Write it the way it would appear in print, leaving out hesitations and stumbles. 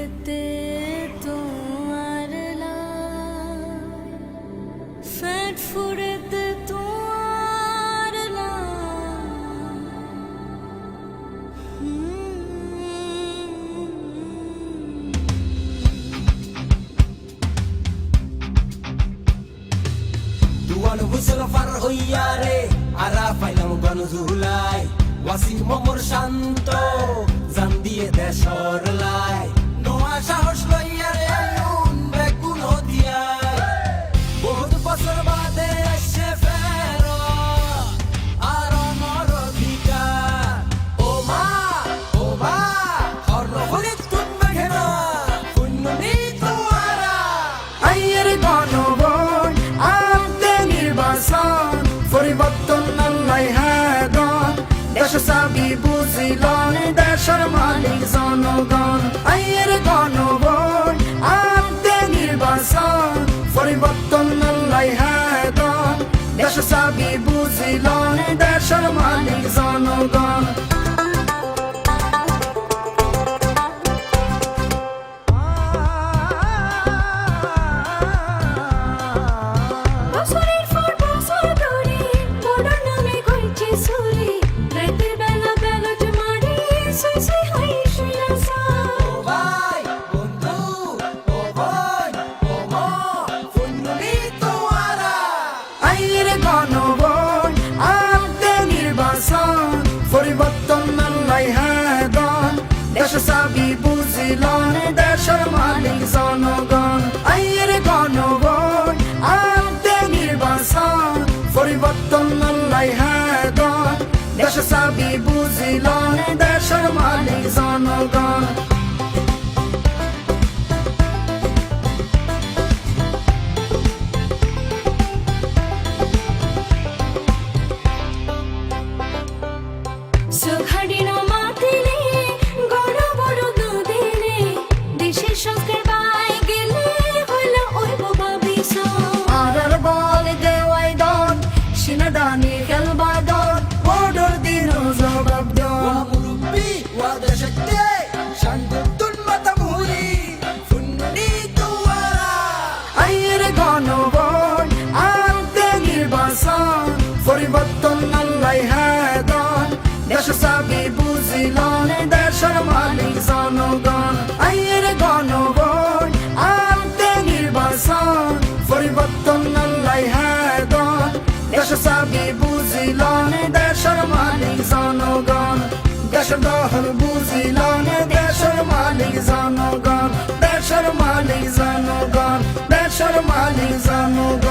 ফুড়তে তোমার ফ্যাট ফুড়তে তোমার দুয়ান হুসল ফার হইয়া রে আরা ফাইলাম গনজুলাই ওয়াসিম মোর শান্ত জান দিয়ে দেশর লাই নোয়া সাহস লইয়া রে আইনুন বেগুন হদিয়াই বহুত বছর বাদে এসে ফেরো আর আমার অধিকার ও মা হর হরিত তুন মেঘনা পুণ্যনি তোমারা আইয়ের গণভোট আনতে নির্বাচন পরিবর্তন আল্লাহ হাদন দেশ চাবি বুঝিলন দেশের মালিক জনগণ আইয়ের গণভোট আনতে নির্বাচন পরিবর্তন আল্লাহ হাদন দেশ চাবি বুঝিলন দেশের মালিক জনগণ পরিবর্তন আল্লাহ হাদন দেশ চাবি বুঝিলন দেশের মালিক জনগণ আইয়ের গণভোট আনতে নির্বাচন পরিবর্তন আল্লাহ হাদন দেশ চাবি বুঝিলন দেশের মালিক জনগণ Sinadani Kalbadon, order dino Zababdon. Murubi, wada shakti, Shandutun matamuri, Funni tuara. Aire gণভোট আনতে নির্বাচন পরিবর্তন আল্লাহ হাদন দেশ চাবি বুঝিলন দেশের মালিক জনগণ আইয়ের গণভোট আনতে নির্বাচন পরিবর্তন আল্লাহ হাদন দেশ চাবি বুঝিলন দেশের মালিক জনগণ দেশ দখল বুঝিলন দেশের মালিক জনগণ দেশের মালিক জনগণ দেশের মালিক জনগণ